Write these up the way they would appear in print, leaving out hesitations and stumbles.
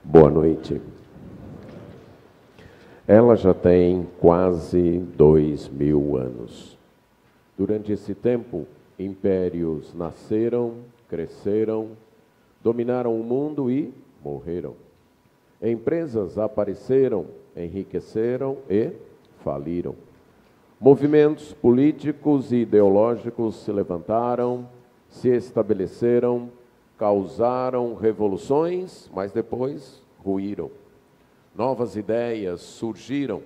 Boa noite. Ela já tem quase 2000 anos. Durante esse tempo, impérios nasceram, cresceram, dominaram o mundo e morreram. Empresas apareceram, enriqueceram e faliram. Movimentos políticos e ideológicos se levantaram, se estabeleceram, causaram revoluções, mas depois ruíram. Novas ideias surgiram,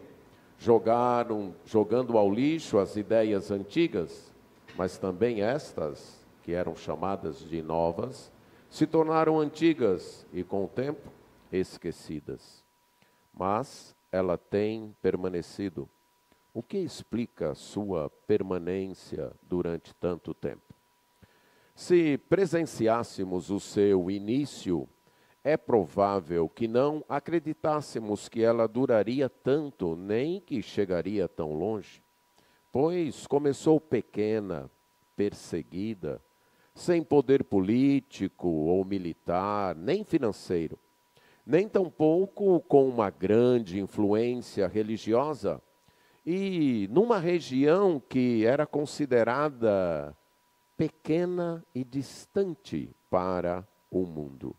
jogando ao lixo as ideias antigas, mas também estas, que eram chamadas de novas, se tornaram antigas e, com o tempo, esquecidas. Mas ela tem permanecido. O que explica sua permanência durante tanto tempo? Se presenciássemos o seu início, é provável que não acreditássemos que ela duraria tanto, nem que chegaria tão longe, pois começou pequena, perseguida, sem poder político ou militar, nem financeiro, nem tampouco com uma grande influência religiosa, e numa região que era considerada pequena e distante para o mundo.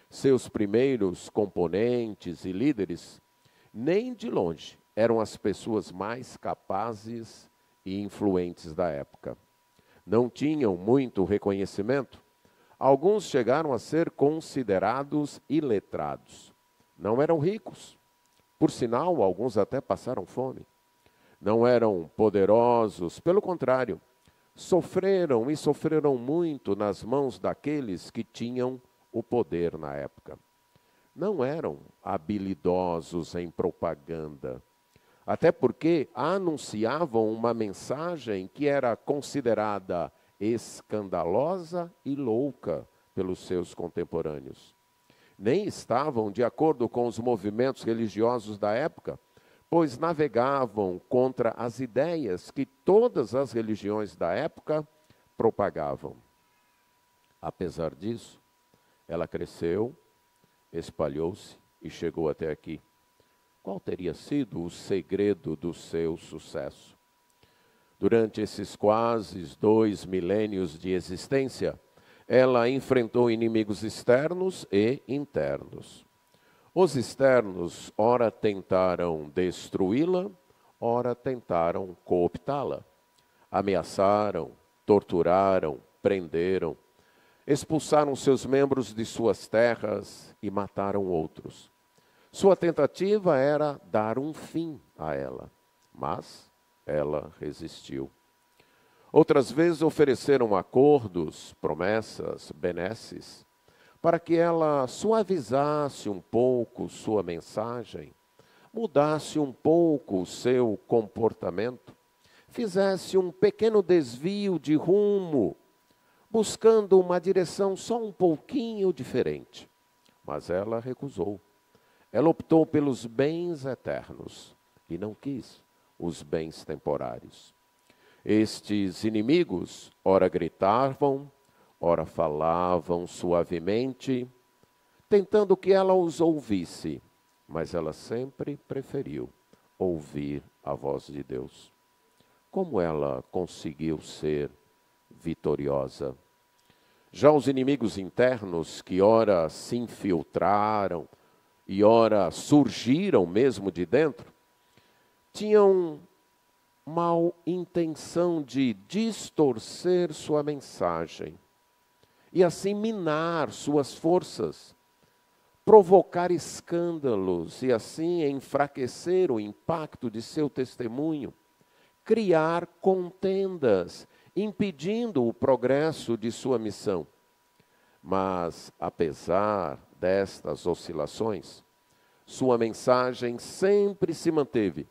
Seus primeiros componentes e líderes, nem de longe, eram as pessoas mais capazes e influentes da época. Não tinham muito reconhecimento. Alguns chegaram a ser considerados iletrados. Não eram ricos. Por sinal, alguns até passaram fome. Não eram poderosos, pelo contrário, sofreram muito nas mãos daqueles que tinham o poder na época. Não eram habilidosos em propaganda, até porque anunciavam uma mensagem que era considerada escandalosa e louca pelos seus contemporâneos. Nem estavam de acordo com os movimentos religiosos da época, pois navegavam contra as ideias que todas as religiões da época propagavam. Apesar disso, ela cresceu, espalhou-se e chegou até aqui. Qual teria sido o segredo do seu sucesso? Durante esses quase 2 milênios de existência, ela enfrentou inimigos externos e internos. Os externos, ora tentaram destruí-la, ora tentaram cooptá-la. Ameaçaram, torturaram, prenderam, expulsaram seus membros de suas terras e mataram outros. Sua tentativa era dar um fim a ela, mas ela resistiu. Outras vezes ofereceram acordos, promessas, benesses, para que ela suavizasse um pouco sua mensagem, mudasse um pouco o seu comportamento, fizesse um pequeno desvio de rumo, buscando uma direção só um pouquinho diferente. Mas ela recusou. Ela optou pelos bens eternos e não quis os bens temporários. Estes inimigos, ora gritavam, ora falavam suavemente, tentando que ela os ouvisse, mas ela sempre preferiu ouvir a voz de Deus. Como ela conseguiu ser vitoriosa? Já os inimigos internos, que ora se infiltraram e ora surgiram mesmo de dentro, tinham mal intenção de distorcer sua mensagem e assim minar suas forças, provocar escândalos e assim enfraquecer o impacto de seu testemunho, criar contendas, impedindo o progresso de sua missão. Mas, apesar destas oscilações, sua mensagem sempre se manteve,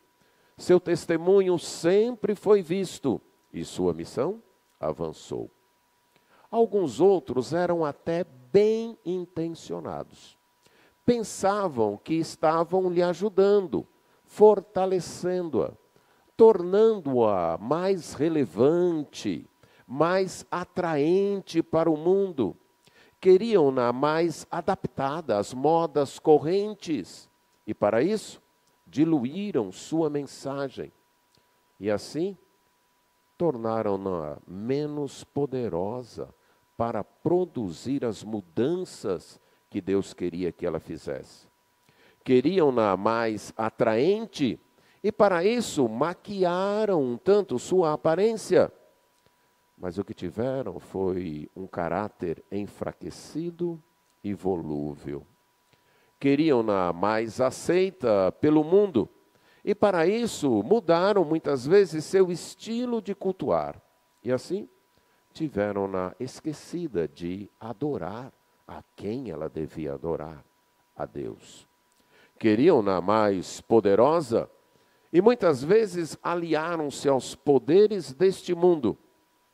seu testemunho sempre foi visto e sua missão avançou. Alguns outros eram até bem intencionados. Pensavam que estavam lhe ajudando, fortalecendo-a, tornando-a mais relevante, mais atraente para o mundo. Queriam-na mais adaptada às modas correntes e, para isso, diluíram sua mensagem e, assim, tornaram-na menos poderosa para produzir as mudanças que Deus queria que ela fizesse. Queriam-na mais atraente e, para isso, maquiaram um tanto sua aparência. Mas o que tiveram foi um caráter enfraquecido e volúvel. Queriam-na mais aceita pelo mundo e, para isso, mudaram muitas vezes seu estilo de cultuar. E assim, tiveram-na esquecida de adorar a quem ela devia adorar, a Deus. Queriam-na mais poderosa e muitas vezes aliaram-se aos poderes deste mundo.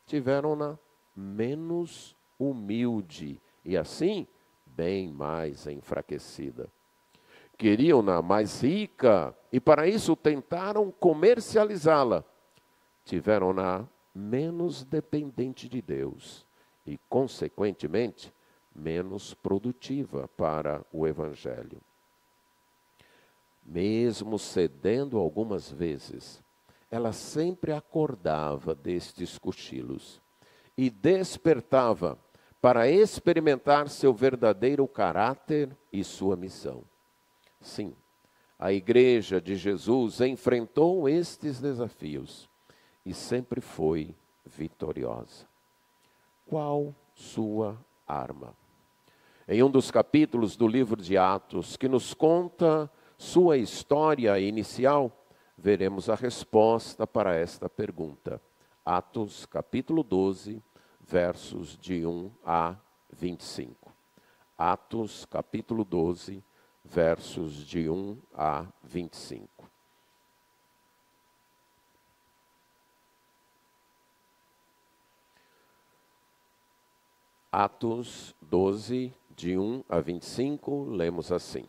Tiveram-na menos humilde e assim bem mais enfraquecida. Queriam-na mais rica e para isso tentaram comercializá-la. Tiveram-na menos dependente de Deus e, consequentemente, menos produtiva para o Evangelho. Mesmo cedendo algumas vezes, ela sempre acordava destes cochilos e despertava para experimentar seu verdadeiro caráter e sua missão. Sim, a Igreja de Jesus enfrentou estes desafios e sempre foi vitoriosa. Qual sua arma? Em um dos capítulos do livro de Atos, que nos conta sua história inicial, veremos a resposta para esta pergunta. Atos, capítulo 12, versos de 1 a 25. Atos, capítulo 12, versos de 1 a 25. Atos 12, de 1 a 25, lemos assim.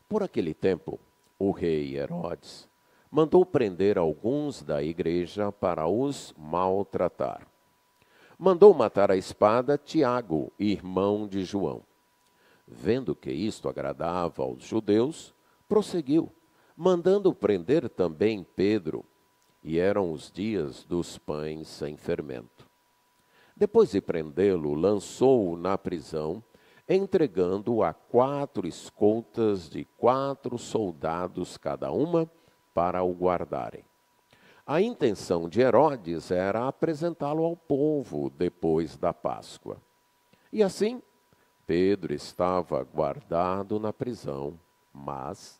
Por aquele tempo, o rei Herodes mandou prender alguns da igreja para os maltratar. Mandou matar à espada Tiago, irmão de João. Vendo que isto agradava aos judeus, prosseguiu, mandando prender também Pedro, e eram os dias dos pães sem fermento. Depois de prendê-lo, lançou-o na prisão, entregando-o a 4 escoltas de 4 soldados cada uma, para o guardarem. A intenção de Herodes era apresentá-lo ao povo depois da Páscoa. E assim, Pedro estava guardado na prisão, mas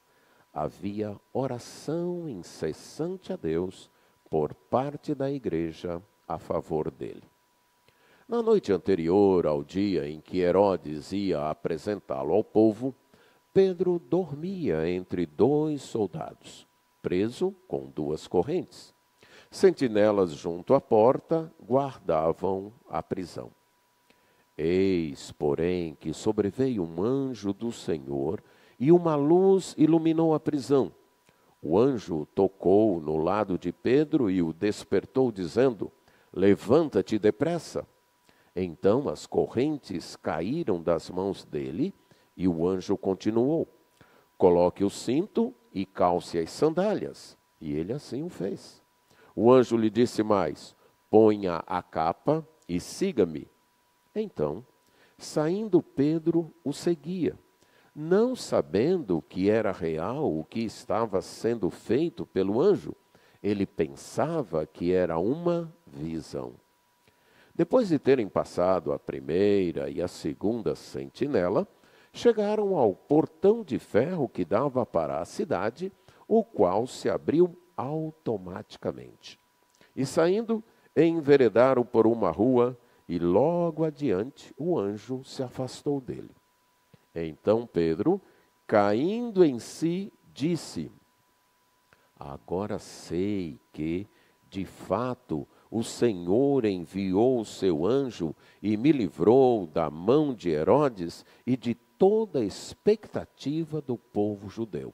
havia oração incessante a Deus por parte da igreja a favor dele. Na noite anterior ao dia em que Herodes ia apresentá-lo ao povo, Pedro dormia entre 2 soldados, preso com 2 correntes. Sentinelas junto à porta guardavam a prisão. Eis, porém, que sobreveio um anjo do Senhor e uma luz iluminou a prisão. O anjo tocou no lado de Pedro e o despertou, dizendo: levanta-te depressa. Então as correntes caíram das mãos dele e o anjo continuou: coloque o cinto e calce as sandálias. E ele assim o fez. O anjo lhe disse mais: ponha a capa e siga-me. Então, saindo Pedro, o seguia, não sabendo que era real o que estava sendo feito pelo anjo. Ele pensava que era uma visão. Depois de terem passado a primeira e a segunda sentinela, chegaram ao portão de ferro que dava para a cidade, o qual se abriu automaticamente. E saindo, enveredaram por uma rua, e logo adiante o anjo se afastou dele. Então Pedro, caindo em si, disse: agora sei que, de fato, o Senhor enviou o seu anjo e me livrou da mão de Herodes e de toda a expectativa do povo judeu.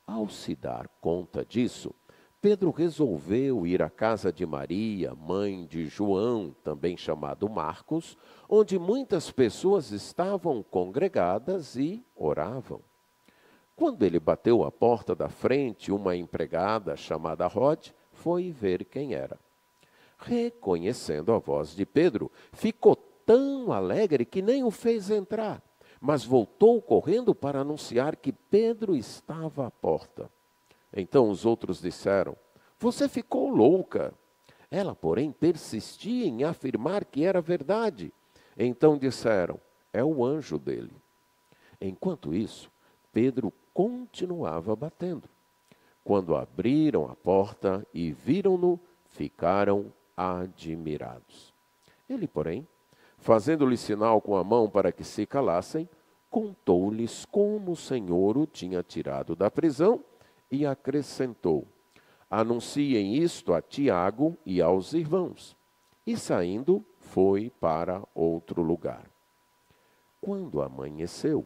Ao se dar conta disso, Pedro resolveu ir à casa de Maria, mãe de João, também chamado Marcos, onde muitas pessoas estavam congregadas e oravam. Quando ele bateu à porta da frente, uma empregada chamada Rode foi ver quem era. Reconhecendo a voz de Pedro, ficou tão alegre que nem o fez entrar, mas voltou correndo para anunciar que Pedro estava à porta. Então os outros disseram: você ficou louca. Ela, porém, persistia em afirmar que era verdade. Então disseram: é o anjo dele. Enquanto isso, Pedro continuava batendo. Quando abriram a porta e viram-no, ficaram admirados. Ele, porém, fazendo-lhe sinal com a mão para que se calassem, contou-lhes como o Senhor o tinha tirado da prisão e acrescentou: anunciem isto a Tiago e aos irmãos. E saindo, foi para outro lugar. Quando amanheceu,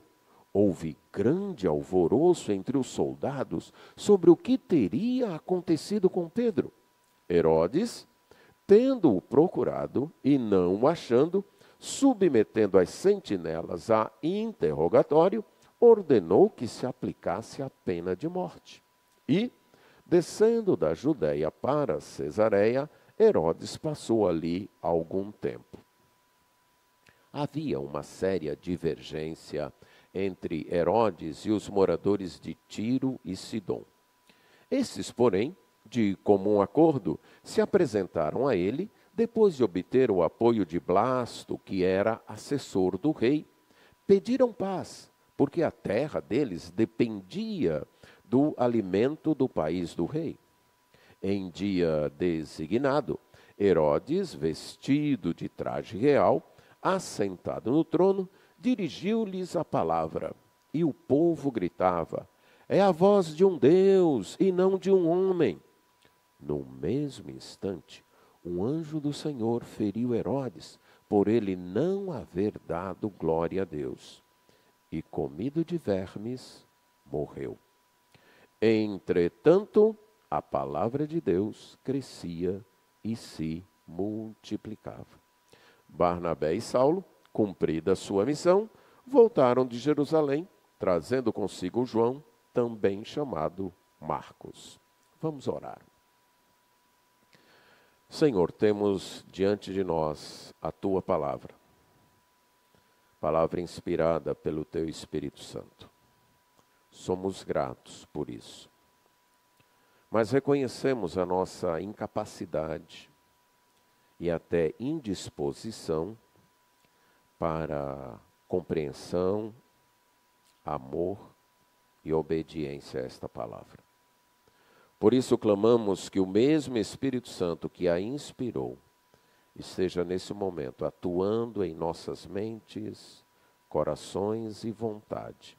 houve grande alvoroço entre os soldados sobre o que teria acontecido com Pedro. Herodes, tendo-o procurado e não o achando, submetendo as sentinelas a interrogatório, ordenou que se aplicasse a pena de morte. E, descendo da Judéia para Cesareia, Herodes passou ali algum tempo. Havia uma séria divergência entre Herodes e os moradores de Tiro e Sidom. Esses, porém, de comum acordo, se apresentaram a ele, depois de obter o apoio de Blasto, que era assessor do rei. Pediram paz, porque a terra deles dependia do alimento do país do rei. Em dia designado, Herodes, vestido de traje real, assentado no trono, dirigiu-lhes a palavra, e o povo gritava: é a voz de um Deus e não de um homem. No mesmo instante, um anjo do Senhor feriu Herodes, por ele não haver dado glória a Deus. E, comido de vermes, morreu. Entretanto, a palavra de Deus crescia e se multiplicava. Barnabé e Saulo, cumprida a sua missão, voltaram de Jerusalém, trazendo consigo João, também chamado Marcos. Vamos orar. Senhor, temos diante de nós a Tua palavra, palavra inspirada pelo Teu Espírito Santo. Somos gratos por isso. Mas reconhecemos a nossa incapacidade e até indisposição para compreensão, amor e obediência a esta palavra. Por isso clamamos que o mesmo Espírito Santo que a inspirou esteja nesse momento atuando em nossas mentes, corações e vontade,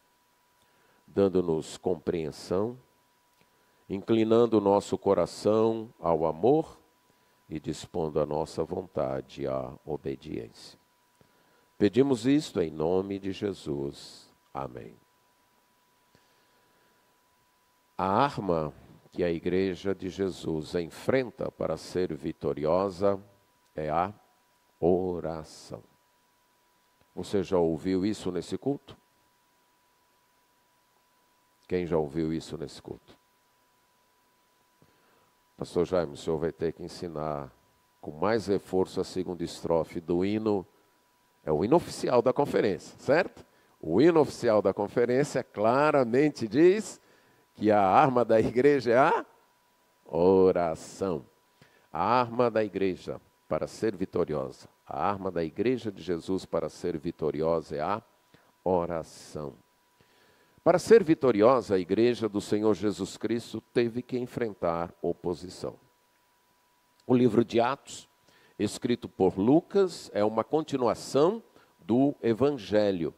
dando-nos compreensão, inclinando o nosso coração ao amor e dispondo a nossa vontade à obediência. Pedimos isto em nome de Jesus. Amém. A arma que a Igreja de Jesus enfrenta para ser vitoriosa é a oração. Você já ouviu isso nesse culto? Quem já ouviu isso nesse culto? Pastor Jaime, o senhor vai ter que ensinar com mais reforço a segunda estrofe do hino. É o hino oficial da conferência, certo? O hino oficial da conferência claramente diz que a arma da igreja é a oração. A arma da igreja para ser vitoriosa, a arma da igreja de Jesus para ser vitoriosa é a oração. Para ser vitoriosa, a igreja do Senhor Jesus Cristo teve que enfrentar oposição. O livro de Atos, escrito por Lucas, é uma continuação do Evangelho.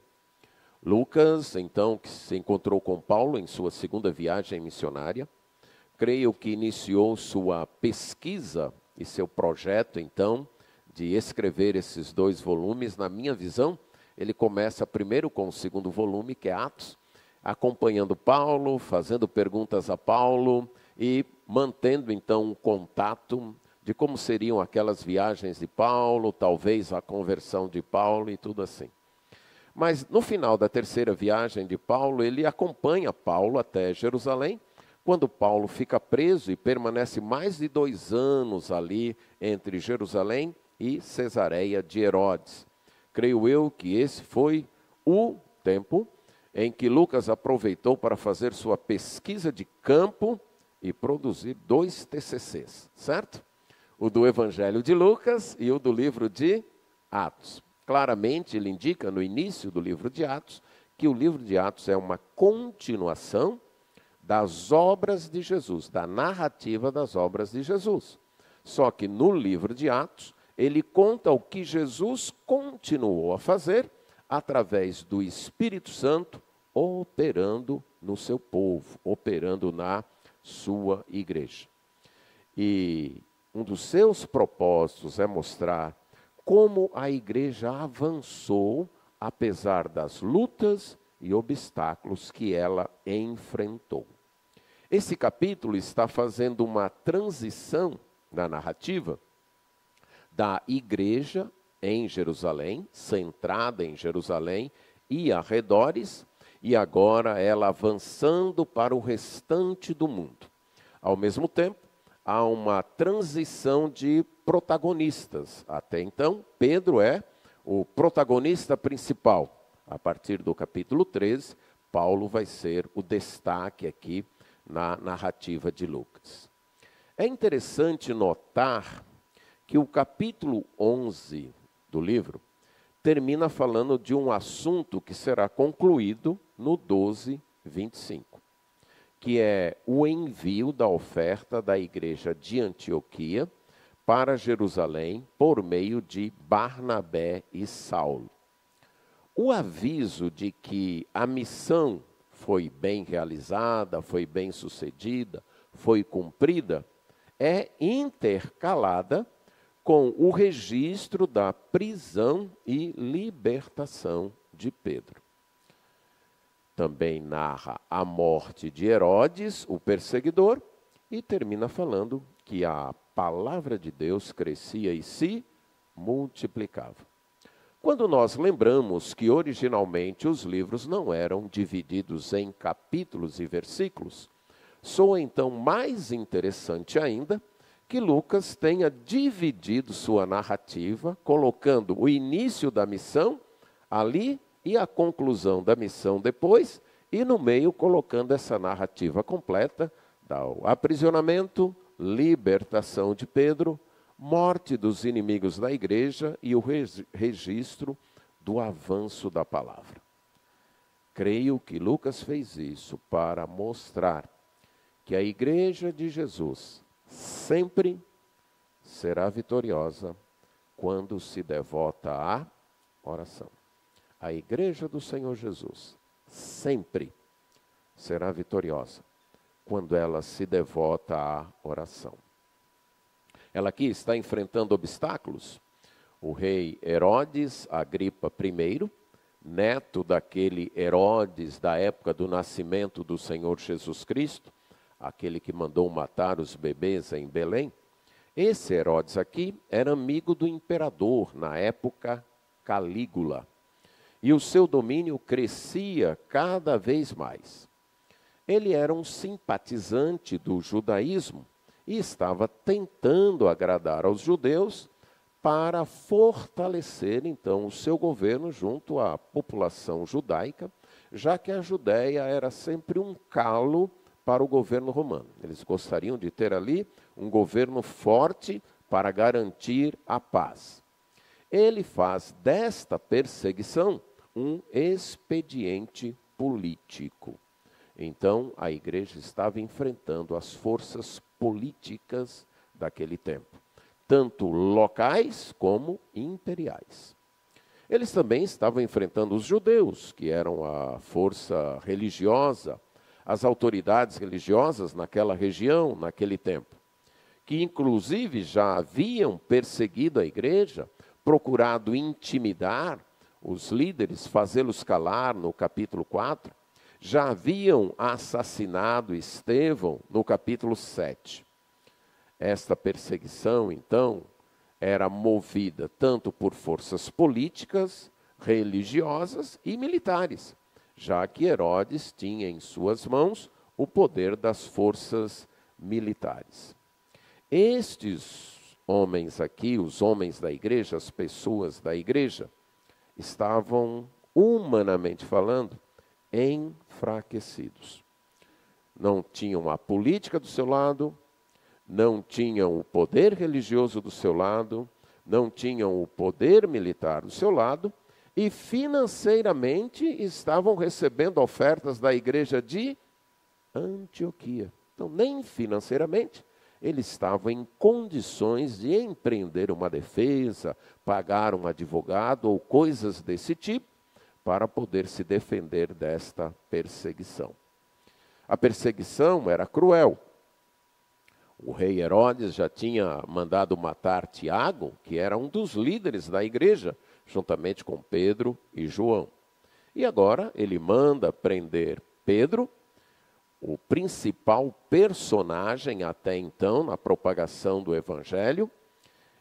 Lucas, então, que se encontrou com Paulo em sua segunda viagem missionária, creio que iniciou sua pesquisa e seu projeto, então, de escrever esses 2 volumes. Na minha visão, ele começa primeiro com o segundo volume, que é Atos, acompanhando Paulo, fazendo perguntas a Paulo e mantendo então um contato de como seriam aquelas viagens de Paulo, talvez a conversão de Paulo e tudo assim. Mas no final da terceira viagem de Paulo, ele acompanha Paulo até Jerusalém, quando Paulo fica preso e permanece mais de 2 anos ali entre Jerusalém e Cesareia de Herodes. Creio eu que esse foi o tempo em que Lucas aproveitou para fazer sua pesquisa de campo e produzir 2 TCCs, certo? O do Evangelho de Lucas e o do livro de Atos. Claramente, ele indica no início do livro de Atos que o livro de Atos é uma continuação das obras de Jesus, da narrativa das obras de Jesus. Só que no livro de Atos, ele conta o que Jesus continuou a fazer através do Espírito Santo operando no seu povo, operando na sua igreja. E um dos seus propósitos é mostrar como a igreja avançou, apesar das lutas e obstáculos que ela enfrentou. Esse capítulo está fazendo uma transição na narrativa da igreja em Jerusalém, centrada em Jerusalém e arredores, e agora ela avançando para o restante do mundo. Ao mesmo tempo, há uma transição de protagonistas. Até então, Pedro é o protagonista principal. A partir do capítulo 13, Paulo vai ser o destaque aqui na narrativa de Lucas. É interessante notar que o capítulo 11 do livro termina falando de um assunto que será concluído no 12, 25. Que é o envio da oferta da igreja de Antioquia para Jerusalém por meio de Barnabé e Saulo. O aviso de que a missão foi bem realizada, foi bem sucedida, foi cumprida, é intercalada com o registro da prisão e libertação de Pedro. Também narra a morte de Herodes, o perseguidor, e termina falando que a palavra de Deus crescia e se multiplicava. Quando nós lembramos que originalmente os livros não eram divididos em capítulos e versículos, soa então mais interessante ainda que Lucas tenha dividido sua narrativa, colocando o início da missão ali e a conclusão da missão depois, e no meio colocando essa narrativa completa do aprisionamento, libertação de Pedro, morte dos inimigos da igreja e o registro do avanço da palavra. Creio que Lucas fez isso para mostrar que a igreja de Jesus sempre será vitoriosa quando se devota à oração. A igreja do Senhor Jesus sempre será vitoriosa quando ela se devota à oração. Ela aqui está enfrentando obstáculos. O rei Herodes Agripa I, neto daquele Herodes da época do nascimento do Senhor Jesus Cristo, aquele que mandou matar os bebês em Belém, esse Herodes aqui era amigo do imperador na época Calígula. E o seu domínio crescia cada vez mais. Ele era um simpatizante do judaísmo e estava tentando agradar aos judeus para fortalecer, então, o seu governo junto à população judaica, já que a Judéia era sempre um calo para o governo romano. Eles gostariam de ter ali um governo forte para garantir a paz. Ele faz desta perseguição um expediente político. Então, a igreja estava enfrentando as forças políticas daquele tempo, tanto locais como imperiais. Eles também estavam enfrentando os judeus, que eram a força religiosa, as autoridades religiosas naquela região, naquele tempo, que inclusive já haviam perseguido a igreja, procurado intimidar os líderes, fazê-los calar no capítulo 4, já haviam assassinado Estevão no capítulo 7. Esta perseguição, então, era movida tanto por forças políticas, religiosas e militares, já que Herodes tinha em suas mãos o poder das forças militares. Estes homens aqui, os homens da igreja, as pessoas da igreja, estavam, humanamente falando, enfraquecidos. Não tinham a política do seu lado, não tinham o poder religioso do seu lado, não tinham o poder militar do seu lado, e financeiramente estavam recebendo ofertas da igreja de Antioquia. Então, nem financeiramente, eles estavam em condições de empreender uma defesa, pagar um advogado ou coisas desse tipo, para poder se defender desta perseguição. A perseguição era cruel. O rei Herodes já tinha mandado matar Tiago, que era um dos líderes da igreja, juntamente com Pedro e João. E agora ele manda prender Pedro, o principal personagem até então na propagação do evangelho.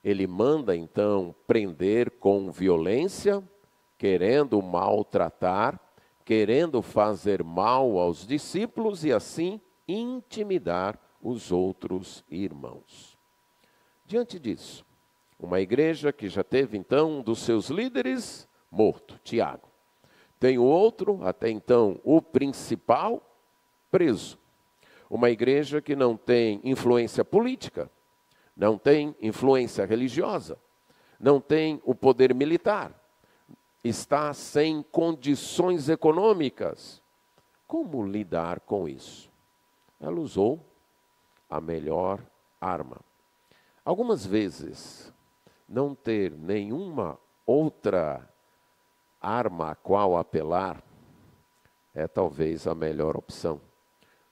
Ele manda então prender com violência, querendo maltratar, querendo fazer mal aos discípulos e assim intimidar os outros irmãos. Diante disso, uma igreja que já teve então um dos seus líderes morto, Tiago. Tem o outro, até então o principal, preso. Uma igreja que não tem influência política, não tem influência religiosa, não tem o poder militar, está sem condições econômicas. Como lidar com isso? Ela usou a melhor arma. Algumas vezes, não ter nenhuma outra arma a qual apelar é talvez a melhor opção,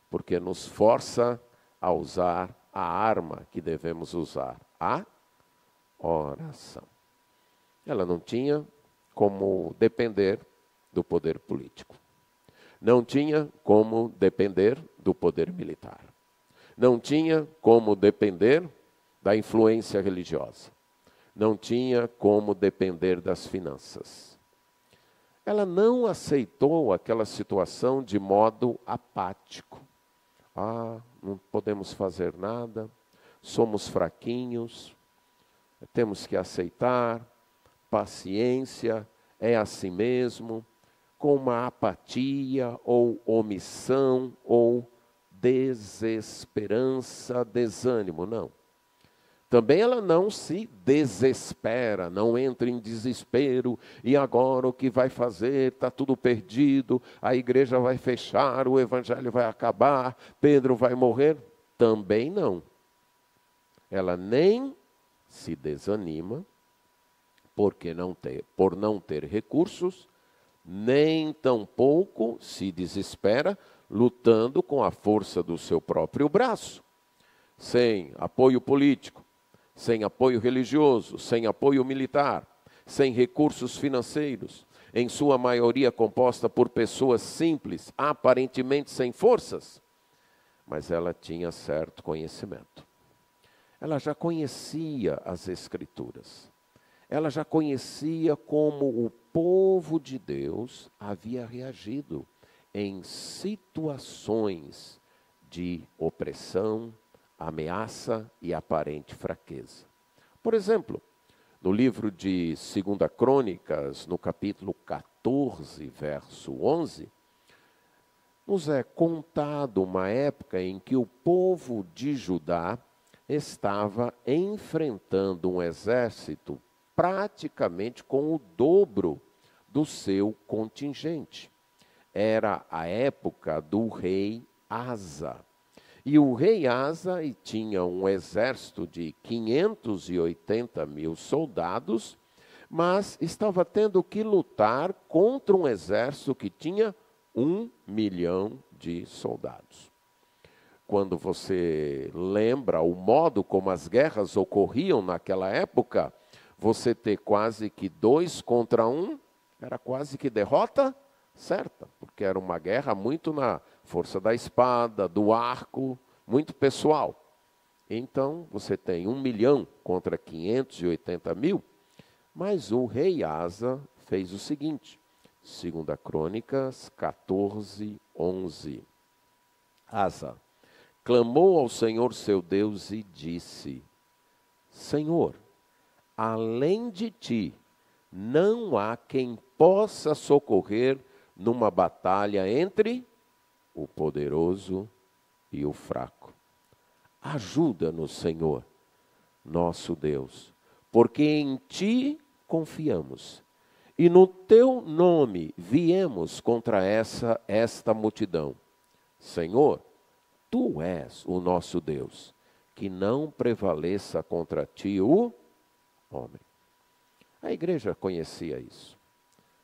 porque nos força a usar a arma que devemos usar, a oração. Ela não tinha como depender do poder político. Não tinha como depender do poder militar. Não tinha como depender da influência religiosa. Não tinha como depender das finanças. Ela não aceitou aquela situação de modo apático. Não podemos fazer nada, somos fraquinhos, temos que aceitar, paciência, é assim mesmo, com uma apatia ou omissão ou desesperança, desânimo, não. Também ela não se desespera, não entra em desespero, e agora o que vai fazer? Está tudo perdido, a igreja vai fechar, o evangelho vai acabar, Pedro vai morrer? Também não. Ela nem se desanima, por não ter recursos, nem tampouco se desespera, lutando com a força do seu próprio braço, sem apoio político, sem apoio religioso, sem apoio militar, sem recursos financeiros, em sua maioria composta por pessoas simples, aparentemente sem forças, mas ela tinha certo conhecimento. Ela já conhecia as Escrituras. Ela já conhecia como o povo de Deus havia reagido em situações de opressão, ameaça e aparente fraqueza. Por exemplo, no livro de 2 Crônicas, no capítulo 14, verso 11, nos é contado uma época em que o povo de Judá estava enfrentando um exército praticamente com o dobro do seu contingente. Era a época do rei Asa. E o rei Asa tinha um exército de 580 mil soldados, mas estava tendo que lutar contra um exército que tinha 1 milhão de soldados. Quando você lembra o modo como as guerras ocorriam naquela época, você ter quase que 2 contra 1, era quase que derrota certa, porque era uma guerra muito na força da espada, do arco, muito pessoal. Então, você tem 1 milhão contra 580 mil, mas o rei Asa fez o seguinte, 2 Crônicas 14, 11. Asa clamou ao Senhor seu Deus e disse, Senhor, além de ti, não há quem possa socorrer numa batalha entre o poderoso e o fraco. Ajuda-nos, Senhor, nosso Deus, porque em ti confiamos. E no teu nome viemos contra esta multidão. Senhor, tu és o nosso Deus, que não prevaleça contra ti o homem. A igreja conhecia isso.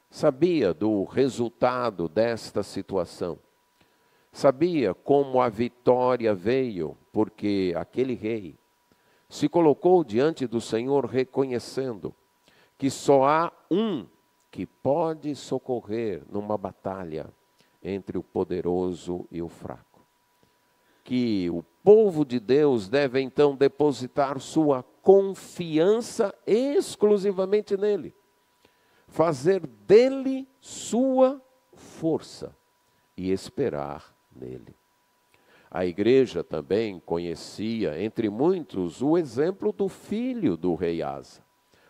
Sabia do resultado desta situação. Sabia como a vitória veio, porque aquele rei se colocou diante do Senhor reconhecendo que só há um que pode socorrer numa batalha entre o poderoso e o fraco. Que o povo de Deus deve então depositar sua confiança exclusivamente nele. Fazer dele sua força e esperar nele. A igreja também conhecia, entre muitos, o exemplo do filho do rei Asa,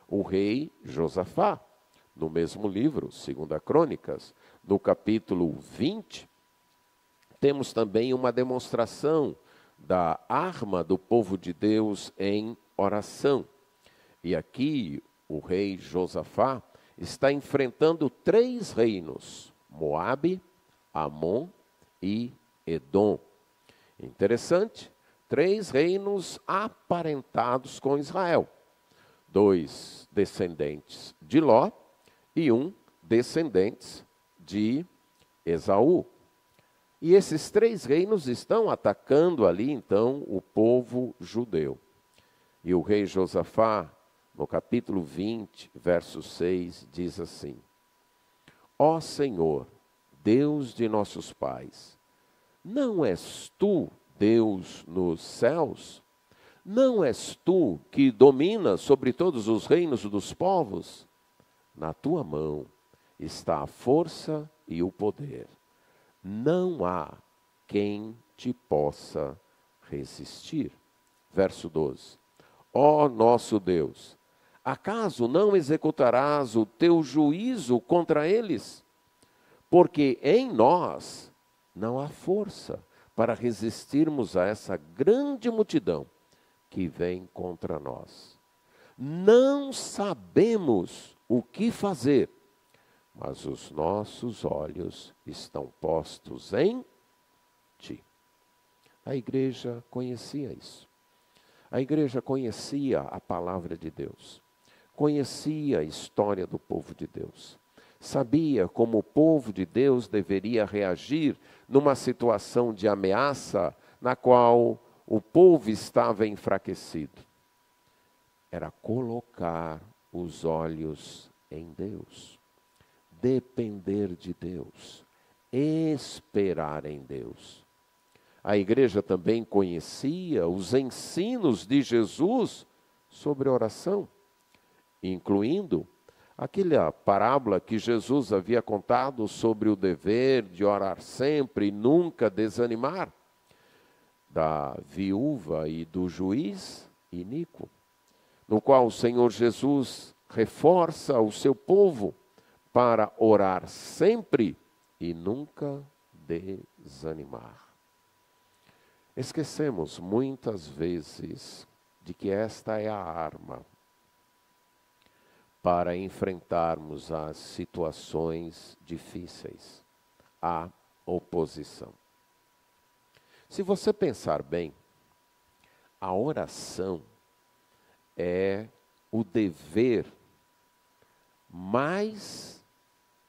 o rei Josafá. No mesmo livro, 2 Crônicas, no capítulo 20, temos também uma demonstração da arma do povo de Deus em oração. E aqui o rei Josafá está enfrentando 3 reinos, Moabe, Amon e Edom. Interessante, 3 reinos aparentados com Israel. 2 descendentes de Ló e 1 descendentes de Esaú. E esses 3 reinos estão atacando ali, então, o povo judeu. E o rei Josafá, no capítulo 20, verso 6, diz assim, Ó Senhor, Deus de nossos pais, não és tu Deus nos céus? Não és tu que dominas sobre todos os reinos dos povos? Na tua mão está a força e o poder. Não há quem te possa resistir. Verso 12. Ó nosso Deus, acaso não executarás o teu juízo contra eles? Porque em nós não há força para resistirmos a essa grande multidão que vem contra nós. Não sabemos o que fazer, mas os nossos olhos estão postos em ti. A igreja conhecia isso. A igreja conhecia a palavra de Deus. Conhecia a história do povo de Deus. Sabia como o povo de Deus deveria reagir numa situação de ameaça na qual o povo estava enfraquecido. Era colocar os olhos em Deus, depender de Deus, esperar em Deus. A igreja também conhecia os ensinos de Jesus sobre oração, incluindo aquela parábola que Jesus havia contado sobre o dever de orar sempre e nunca desanimar, da viúva e do juiz iníquo, no qual o Senhor Jesus reforça o seu povo para orar sempre e nunca desanimar. Esquecemos muitas vezes de que esta é a arma para enfrentarmos as situações difíceis, a oposição. Se você pensar bem, a oração é o dever mais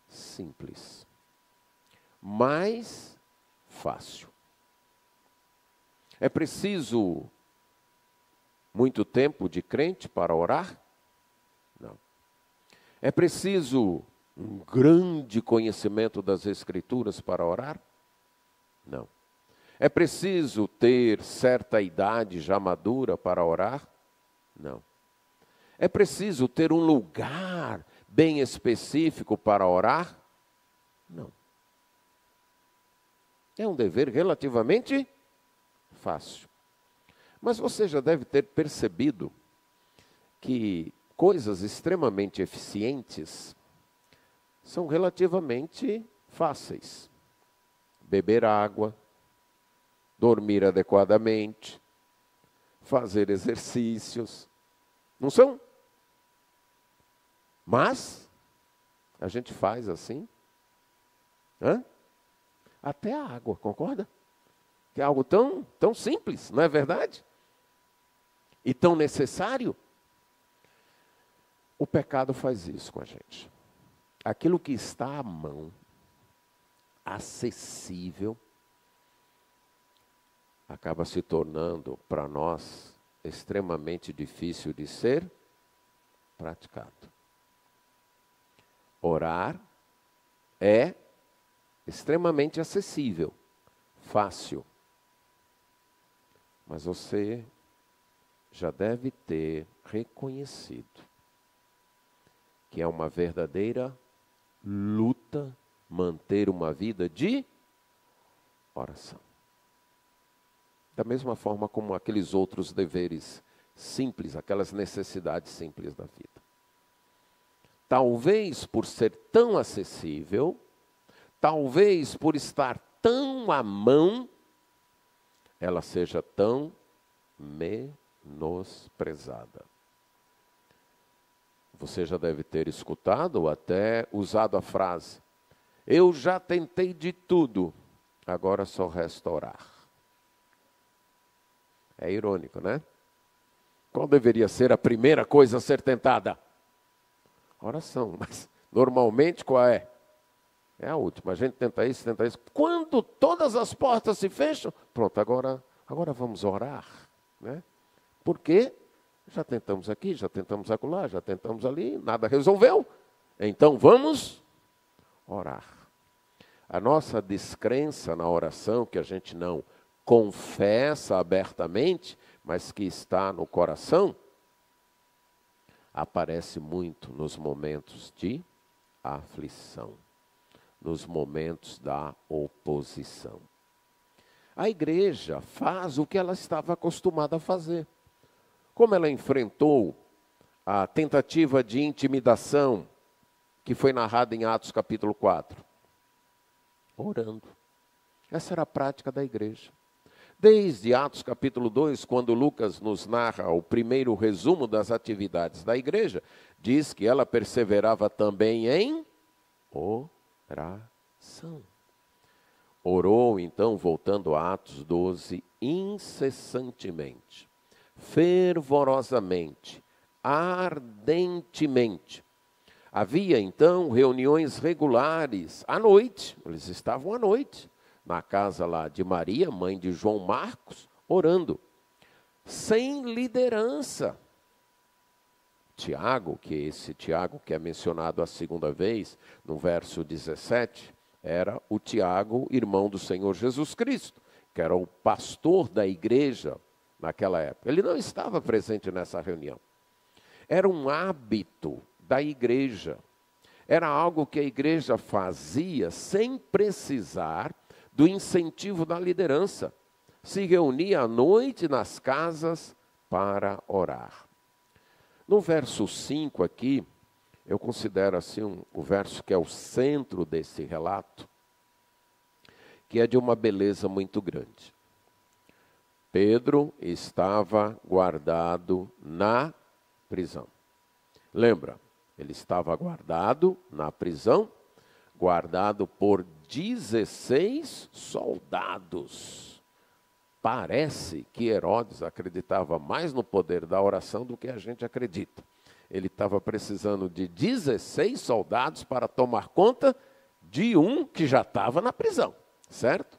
simples, mais fácil. É preciso muito tempo de crente para orar? Não. É preciso um grande conhecimento das Escrituras para orar? Não. É preciso ter certa idade já madura para orar? Não. É preciso ter um lugar bem específico para orar? Não. É um dever relativamente fácil. Mas você já deve ter percebido que coisas extremamente eficientes são relativamente fáceis. Beber água, dormir adequadamente, fazer exercícios. Não são? Mas a gente faz assim. Até a água, concorda? Que é algo tão simples, não é verdade? E tão necessário. O pecado faz isso com a gente. Aquilo que está à mão, acessível, acaba se tornando para nós extremamente difícil de ser praticado. Orar é extremamente acessível, fácil. Mas você já deve ter reconhecido que é uma verdadeira luta manter uma vida de oração. Da mesma forma como aqueles outros deveres simples, aquelas necessidades simples da vida. Talvez por ser tão acessível, talvez por estar tão à mão, ela seja tão menosprezada. Você já deve ter escutado ou até usado a frase: eu já tentei de tudo, agora só resta orar. É irônico, né? Qual deveria ser a primeira coisa a ser tentada? Oração, mas normalmente qual é? É a última. A gente tenta isso, tenta isso. Quando todas as portas se fecham, pronto, agora vamos orar, né? Por quê? Já tentamos aqui, já tentamos acolá, já tentamos ali, nada resolveu. Então vamos orar. A nossa descrença na oração, que a gente não confessa abertamente, mas que está no coração, aparece muito nos momentos de aflição, nos momentos da oposição. A igreja faz o que ela estava acostumada a fazer. Como ela enfrentou a tentativa de intimidação que foi narrada em Atos capítulo 4? Orando. Essa era a prática da igreja. Desde Atos capítulo 2, quando Lucas nos narra o primeiro resumo das atividades da igreja, diz que ela perseverava também em oração. Orou, então, voltando a Atos 12, incessantemente, fervorosamente, ardentemente. Havia, então, reuniões regulares à noite, eles estavam à noite, na casa lá de Maria, mãe de João Marcos, orando, sem liderança. Tiago, que esse Tiago que é mencionado a segunda vez, no verso 17, era o Tiago, irmão do Senhor Jesus Cristo, que era o pastor da igreja naquela época. Ele não estava presente nessa reunião. Era um hábito da igreja. Era algo que a igreja fazia sem precisar do incentivo da liderança. Se reunia à noite nas casas para orar. No verso 5 aqui, eu considero assim o verso que é o centro desse relato, que é de uma beleza muito grande. Pedro estava guardado na prisão. Lembra? Ele estava guardado na prisão, guardado por 16 soldados. Parece que Herodes acreditava mais no poder da oração do que a gente acredita. Ele estava precisando de 16 soldados para tomar conta de um que já estava na prisão, certo?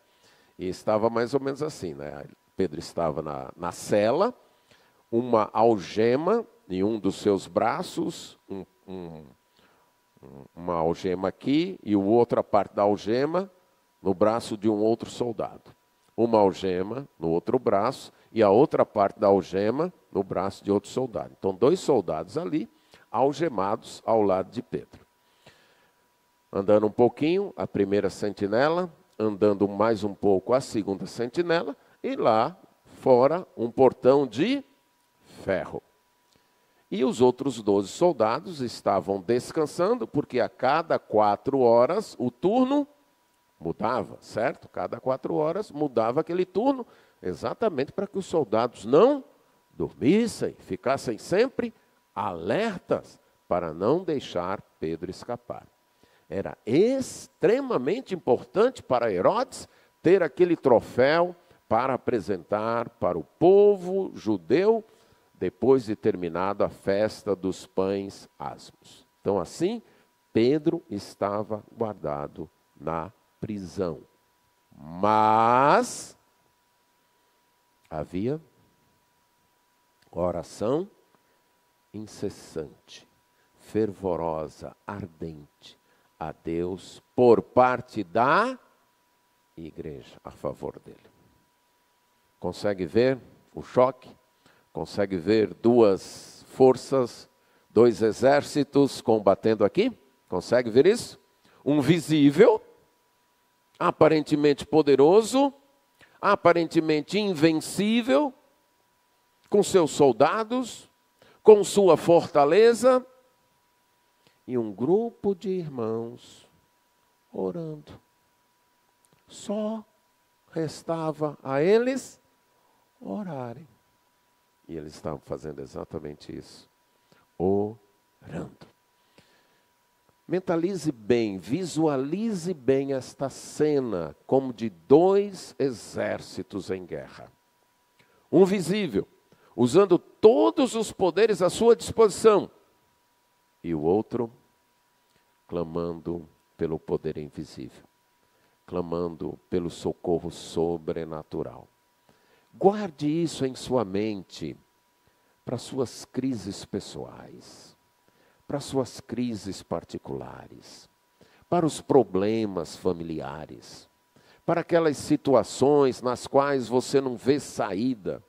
E estava mais ou menos assim, né? Pedro estava na cela, uma algema em um dos seus braços, uma algema aqui e outra parte da algema no braço de um outro soldado. Uma algema no outro braço e a outra parte da algema no braço de outro soldado. Então, 2 soldados ali, algemados ao lado de Pedro. Andando um pouquinho, a primeira sentinela, andando mais um pouco, a segunda sentinela, e lá fora um portão de ferro. E os outros 12 soldados estavam descansando, porque a cada 4 horas o turno mudava, certo? Cada 4 horas mudava aquele turno, exatamente para que os soldados não dormissem, ficassem sempre alertas para não deixar Pedro escapar. Era extremamente importante para Herodes ter aquele troféu para apresentar para o povo judeu depois de terminada a festa dos pães asmos. Então, assim, Pedro estava guardado na prisão. Mas havia oração incessante, fervorosa, ardente a Deus por parte da igreja a favor dele. Consegue ver o choque? Consegue ver 2 forças, 2 exércitos combatendo aqui? Consegue ver isso? Um visível, aparentemente poderoso, aparentemente invencível, com seus soldados, com sua fortaleza, e um grupo de irmãos orando. Só restava a eles orarem. E eles estavam fazendo exatamente isso, orando. Mentalize bem, visualize bem esta cena como de 2 exércitos em guerra. Um visível, usando todos os poderes à sua disposição, e o outro clamando pelo poder invisível, clamando pelo socorro sobrenatural. Guarde isso em sua mente para suas crises pessoais, para suas crises particulares, para os problemas familiares, para aquelas situações nas quais você não vê saída,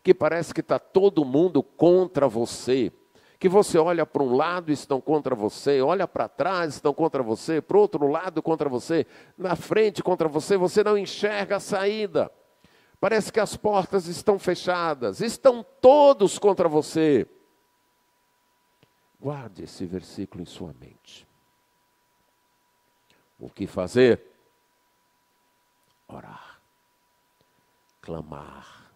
que parece que está todo mundo contra você, que você olha para um lado e estão contra você, olha para trás estão contra você, para o outro lado contra você, na frente contra você, você não enxerga a saída. Parece que as portas estão fechadas, estão todos contra você. Guarde esse versículo em sua mente. O que fazer? Orar, clamar,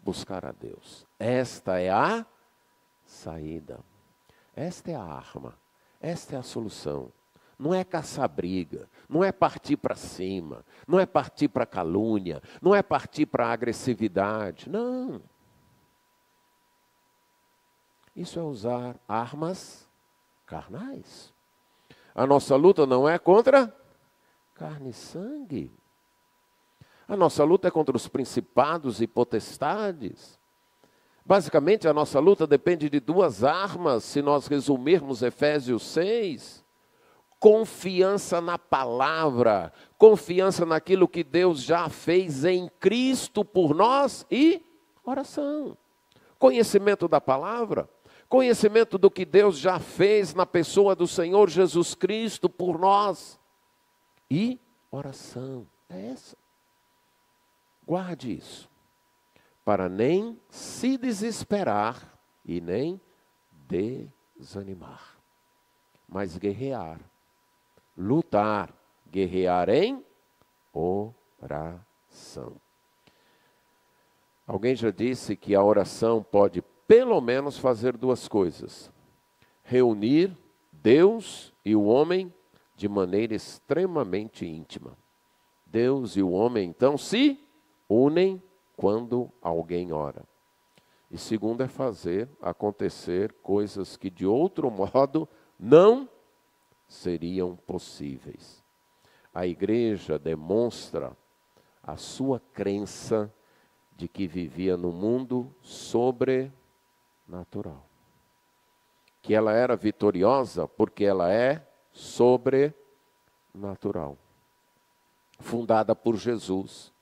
buscar a Deus. Esta é a saída. Esta é a arma, esta é a solução. Não é caçar briga, não é partir para cima, não é partir para calúnia, não é partir para agressividade, não. Isso é usar armas carnais. A nossa luta não é contra carne e sangue. A nossa luta é contra os principados e potestades. Basicamente, a nossa luta depende de 2 armas, se nós resumirmos Efésios 6. Confiança na palavra, confiança naquilo que Deus já fez em Cristo por nós e oração. Conhecimento da palavra, conhecimento do que Deus já fez na pessoa do Senhor Jesus Cristo por nós e oração. É essa. Guarde isso, para nem se desesperar e nem desanimar, mas guerrear. Lutar, guerrear em oração. Alguém já disse que a oração pode pelo menos fazer 2 coisas. Reunir Deus e o homem de maneira extremamente íntima. Deus e o homem, então, se unem quando alguém ora. E segundo é fazer acontecer coisas que de outro modo não seriam possíveis. A igreja demonstra a sua crença de que vivia no mundo sobrenatural, que ela era vitoriosa porque ela é sobrenatural. Fundada por Jesus,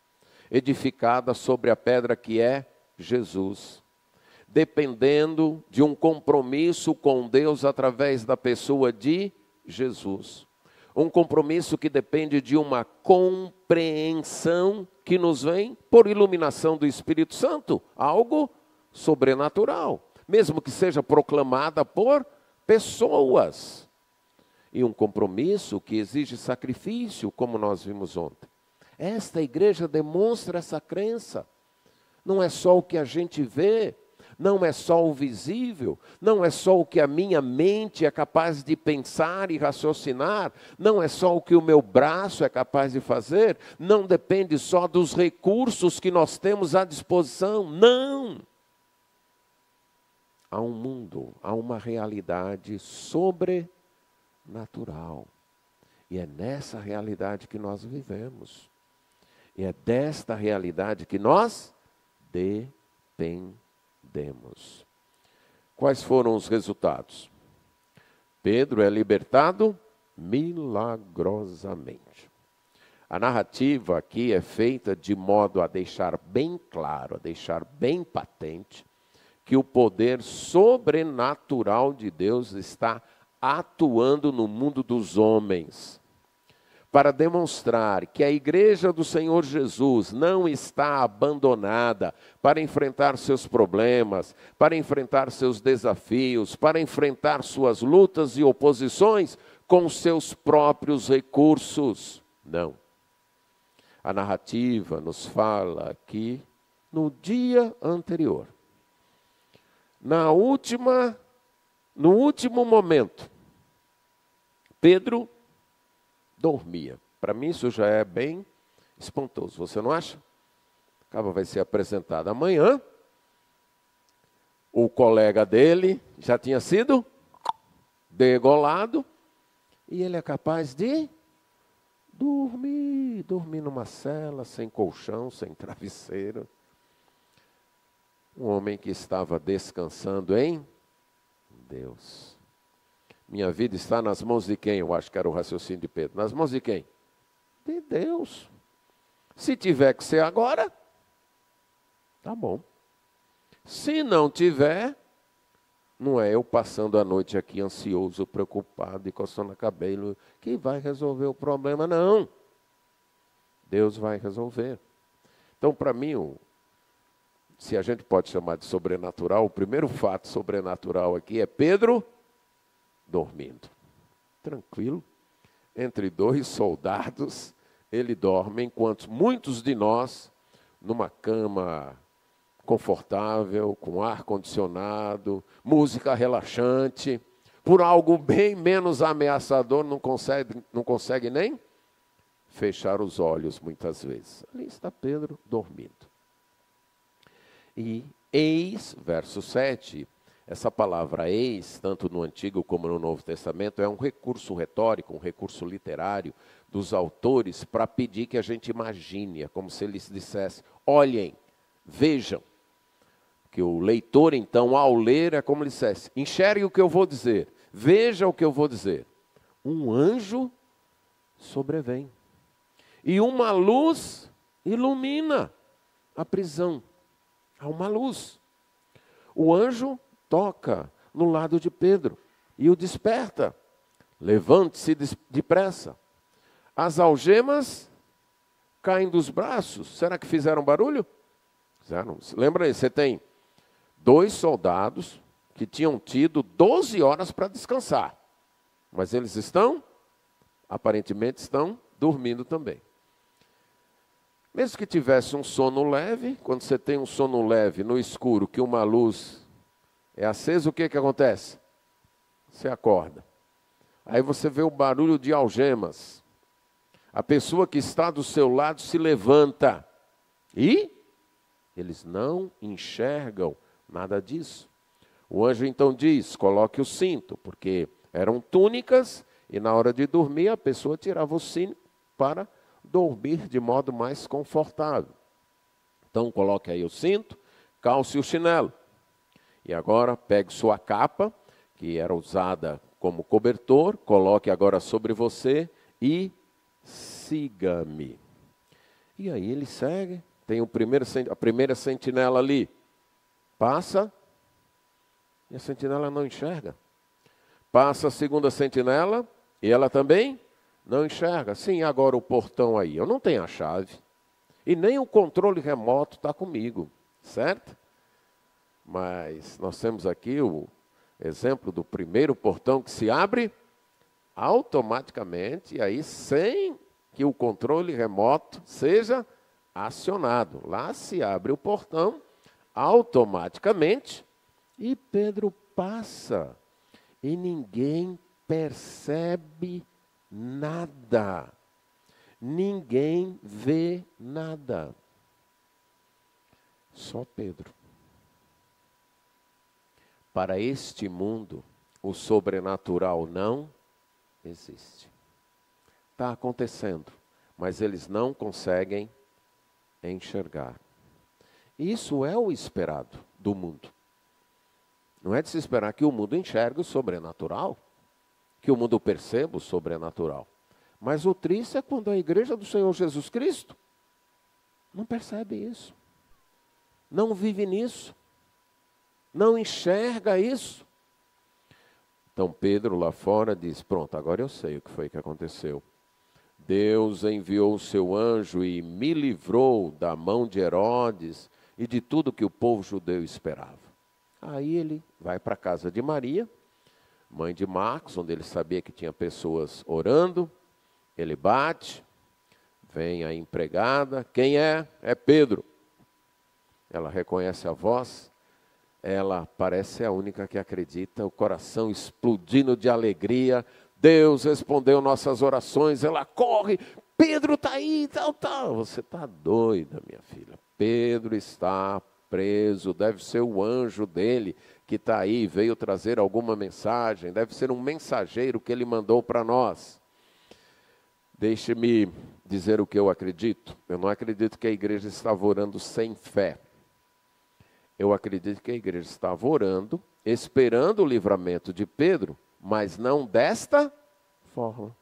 edificada sobre a pedra que é Jesus, dependendo de um compromisso com Deus através da pessoa de Jesus. Um compromisso que depende de uma compreensão que nos vem por iluminação do Espírito Santo, algo sobrenatural, mesmo que seja proclamada por pessoas. E um compromisso que exige sacrifício, como nós vimos ontem. Esta igreja demonstra essa crença. Não é só o que a gente vê, não é só o visível, não é só o que a minha mente é capaz de pensar e raciocinar, não é só o que o meu braço é capaz de fazer, não depende só dos recursos que nós temos à disposição, não. Há um mundo, há uma realidade sobrenatural. E é nessa realidade que nós vivemos. E é desta realidade que nós dependemos. Quais foram os resultados? Pedro é libertado milagrosamente. A narrativa aqui é feita de modo a deixar bem claro, a deixar bem patente, que o poder sobrenatural de Deus está atuando no mundo dos homens, para demonstrar que a igreja do Senhor Jesus não está abandonada para enfrentar seus problemas, para enfrentar seus desafios, para enfrentar suas lutas e oposições com seus próprios recursos. Não. A narrativa nos fala que no dia anterior, no último momento, Pedro dormia. Para mim isso já é bem espantoso, você não acha? O cara vai ser apresentado amanhã, o colega dele já tinha sido degolado, e ele é capaz de dormir numa cela, sem colchão, sem travesseiro. Um homem que estava descansando em Deus. Minha vida está nas mãos de quem? Eu acho que era o raciocínio de Pedro. Nas mãos de quem? De Deus. Se tiver que ser agora, tá bom. Se não tiver, não é eu passando a noite aqui ansioso, preocupado e coçando a cabelo que vai resolver o problema, não. Deus vai resolver. Então, para mim, se a gente pode chamar de sobrenatural, o primeiro fato sobrenatural aqui é Pedro dormindo. Tranquilo. Entre dois soldados, ele dorme, enquanto muitos de nós, numa cama confortável, com ar-condicionado, música relaxante, por algo bem menos ameaçador, não consegue nem fechar os olhos muitas vezes. Ali está Pedro dormindo. E eis, verso 7, essa palavra eis, tanto no Antigo como no Novo Testamento, é um recurso retórico, um recurso literário dos autores para pedir que a gente imagine, é como se eles dissessem, olhem, vejam. Que o leitor, então, ao ler, é como ele dissesse, enxergue o que eu vou dizer, veja o que eu vou dizer. Um anjo sobrevém, e uma luz ilumina a prisão. Há uma luz. O anjo toca no lado de Pedro e o desperta. Levante-se depressa. As algemas caem dos braços. Será que fizeram barulho? Fizeram. Lembra aí, você tem 2 soldados que tinham tido 12 horas para descansar. Mas eles aparentemente estão dormindo também. Mesmo que tivesse um sono leve, quando você tem um sono leve no escuro, que uma luz é acesa, o que acontece? Você acorda. Aí você vê o barulho de algemas. A pessoa que está do seu lado se levanta. E eles não enxergam nada disso. O anjo então diz, coloque o cinto, porque eram túnicas, e na hora de dormir a pessoa tirava o cinto para dormir de modo mais confortável. Então coloque aí o cinto, calce o chinelo. E agora pegue sua capa, que era usada como cobertor, coloque agora sobre você e siga-me. E aí ele segue, tem a primeira sentinela ali, passa, e a sentinela não enxerga. Passa a segunda sentinela, e ela também não enxerga. Sim, agora o portão aí, eu não tenho a chave, e nem o controle remoto está comigo, certo? Mas nós temos aqui o exemplo do primeiro portão que se abre automaticamente, e aí sem que o controle remoto seja acionado. Lá se abre o portão automaticamente e Pedro passa. E ninguém percebe nada. Ninguém vê nada. Só Pedro. Para este mundo, o sobrenatural não existe. Está acontecendo, mas eles não conseguem enxergar. Isso é o esperado do mundo. Não é de se esperar que o mundo enxergue o sobrenatural, que o mundo perceba o sobrenatural. Mas o triste é quando a igreja do Senhor Jesus Cristo não percebe isso, não vive nisso, não enxerga isso. Então Pedro lá fora diz, pronto, agora eu sei o que foi que aconteceu. Deus enviou o seu anjo e me livrou da mão de Herodes e de tudo que o povo judeu esperava. Aí ele vai para a casa de Maria, mãe de Marcos, onde ele sabia que tinha pessoas orando. Ele bate, vem a empregada. Quem é? É Pedro. Ela reconhece a voz. Ela parece a única que acredita, o coração explodindo de alegria. Deus respondeu nossas orações. Ela corre. Pedro está aí, tal. Você está doida, minha filha. Pedro está preso. Deve ser o anjo dele que está aí, veio trazer alguma mensagem. Deve ser um mensageiro que ele mandou para nós. Deixe-me dizer o que eu acredito. Eu não acredito que a igreja estava orando sem fé. Eu acredito que a igreja estava orando, esperando o livramento de Pedro, mas não desta forma.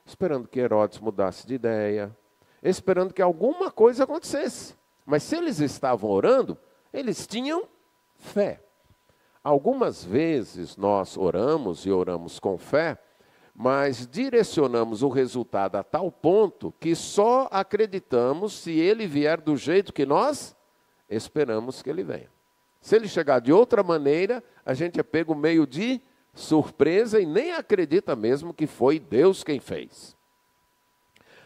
Esperando que Herodes mudasse de ideia, esperando que alguma coisa acontecesse. Mas se eles estavam orando, eles tinham fé. Algumas vezes nós oramos e oramos com fé, mas direcionamos o resultado a tal ponto que só acreditamos se ele vier do jeito que nós esperamos que ele venha. Se ele chegar de outra maneira, a gente é pego meio de surpresa e nem acredita mesmo que foi Deus quem fez.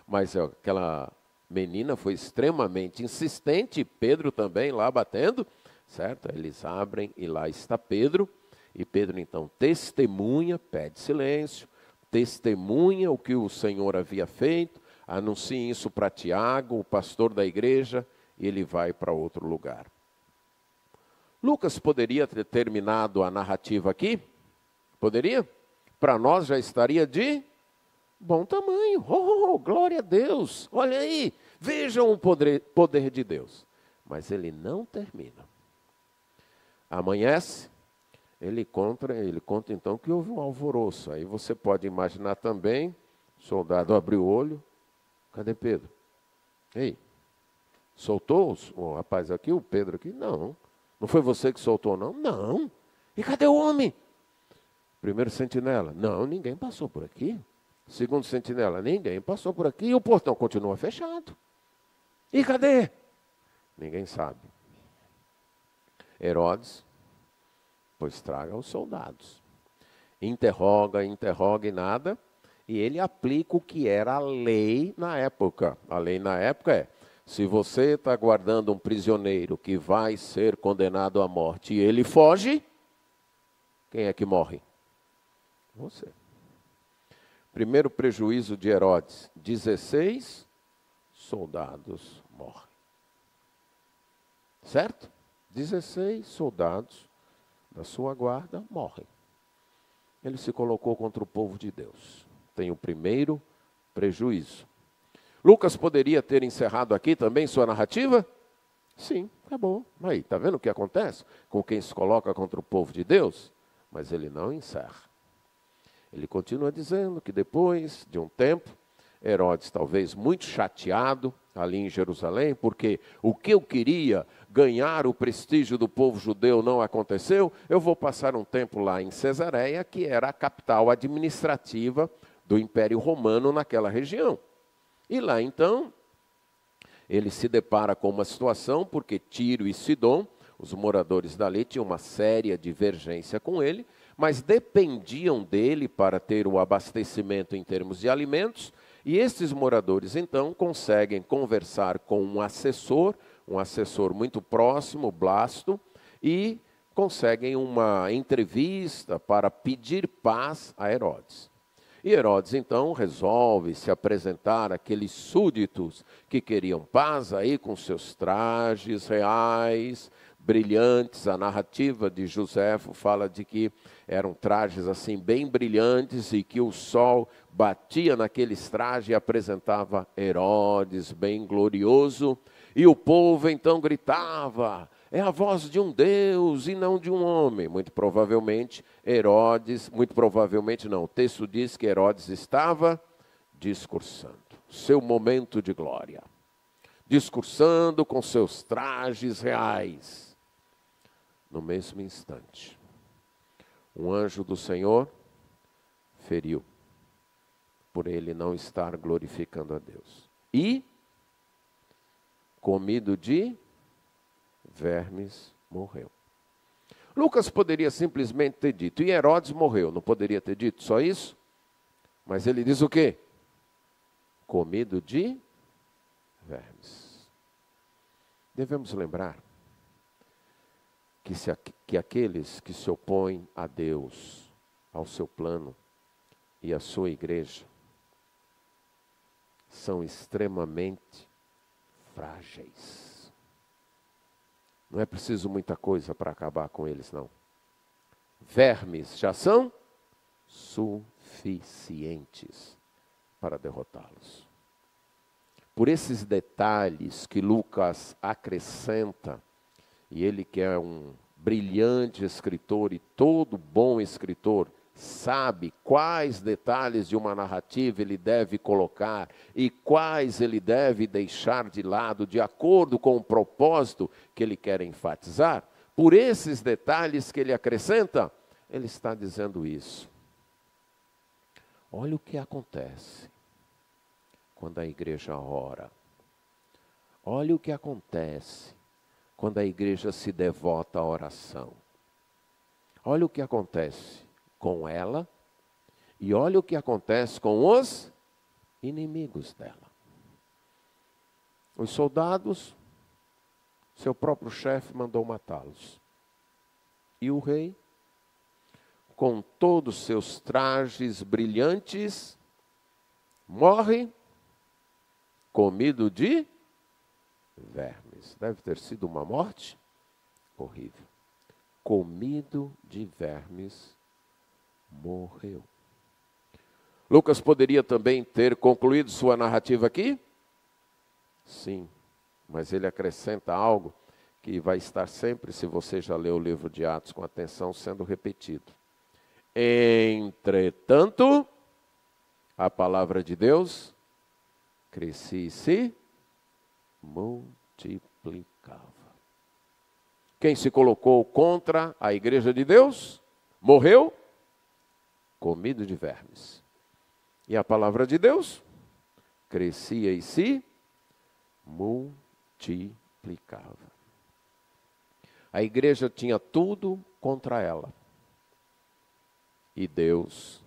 Mas aquela menina foi extremamente insistente, Pedro também lá batendo, certo? Eles abrem e lá está Pedro, e Pedro então testemunha, pede silêncio, testemunha o que o Senhor havia feito, anuncia isso para Tiago, o pastor da igreja, e ele vai para outro lugar. Lucas poderia ter terminado a narrativa aqui? Poderia? Para nós já estaria de bom tamanho. Glória a Deus! Olha aí, vejam o poder de Deus. Mas ele não termina. Amanhece, ele conta então que houve um alvoroço. Aí você pode imaginar também, o soldado abriu o olho. Cadê Pedro? Ei, soltou o rapaz aqui, o Pedro aqui? Não. Não foi você que soltou, não? Não. E cadê o homem? Primeiro sentinela. Não, ninguém passou por aqui. Segundo sentinela. Ninguém passou por aqui. E o portão continua fechado. E cadê? Ninguém sabe. Herodes, pois traga os soldados. Interroga e nada. E ele aplica o que era a lei na época. A lei na época é: se você está guardando um prisioneiro que vai ser condenado à morte e ele foge, quem é que morre? Você. Primeiro prejuízo de Herodes, 16 soldados morrem. Certo? 16 soldados da sua guarda morrem. Ele se colocou contra o povo de Deus. Tem o primeiro prejuízo. Lucas poderia ter encerrado aqui também sua narrativa? Sim, acabou. Aí, está vendo o que acontece com quem se coloca contra o povo de Deus? Mas ele não encerra. Ele continua dizendo que depois de um tempo, Herodes, talvez muito chateado ali em Jerusalém, porque o que eu queria, ganhar o prestígio do povo judeu, não aconteceu, eu vou passar um tempo lá em Cesareia, que era a capital administrativa do Império Romano naquela região. E lá então, ele se depara com uma situação, porque Tiro e Sidom, os moradores dali, tinham uma séria divergência com ele, mas dependiam dele para ter o abastecimento em termos de alimentos, e esses moradores, então, conseguem conversar com um assessor muito próximo, Blasto, e conseguem uma entrevista para pedir paz a Herodes. E Herodes, então, resolve se apresentar àqueles súditos que queriam paz, aí com seus trajes reais, brilhantes. A narrativa de Joséfo fala de que eram trajes assim bem brilhantes e que o sol batia naqueles trajes e apresentava Herodes bem glorioso. E o povo então gritava: é a voz de um Deus e não de um homem. Muito provavelmente não, o texto diz que Herodes estava discursando, seu momento de glória, discursando com seus trajes reais. No mesmo instante, um anjo do Senhor feriu, por ele não estar glorificando a Deus. E, comido de vermes, morreu. Lucas poderia simplesmente ter dito, e Herodes morreu. Não poderia ter dito só isso? Mas ele diz o quê? Comido de vermes. Devemos lembrar que aqueles que se opõem a Deus, ao seu plano e à sua igreja, são extremamente frágeis. Não é preciso muita coisa para acabar com eles, não. Vermes já são suficientes para derrotá-los. Por esses detalhes que Lucas acrescenta, e ele que é um brilhante escritor, e todo bom escritor sabe quais detalhes de uma narrativa ele deve colocar e quais ele deve deixar de lado, de acordo com o propósito que ele quer enfatizar. Por esses detalhes que ele acrescenta, ele está dizendo isso. Olha o que acontece quando a igreja ora. Olha o que acontece quando a igreja se devota à oração. Olha o que acontece com ela e olha o que acontece com os inimigos dela. Os soldados, seu próprio chefe mandou matá-los. E o rei, com todos os seus trajes brilhantes, morre comido de vermes. Deve ter sido uma morte horrível. Comido de vermes, morreu. Lucas poderia também ter concluído sua narrativa aqui? Sim, mas ele acrescenta algo que vai estar sempre, se você já leu o livro de Atos com atenção, sendo repetido. Entretanto, a palavra de Deus crescia e se multiplicava. Quem se colocou contra a igreja de Deus, morreu comido de vermes. E a palavra de Deus crescia e se multiplicava. A igreja tinha tudo contra ela. E Deus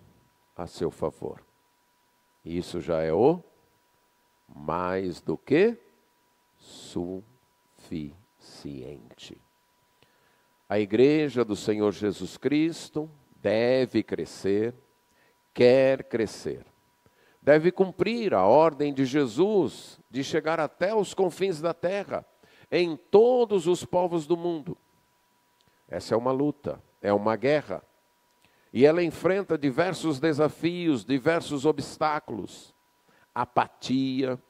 a seu favor. E isso já é o mais do que suficiente. A igreja do Senhor Jesus Cristo deve crescer, quer crescer. Deve cumprir a ordem de Jesus de chegar até os confins da terra, em todos os povos do mundo. Essa é uma luta, é uma guerra. E ela enfrenta diversos desafios, diversos obstáculos. Apatia,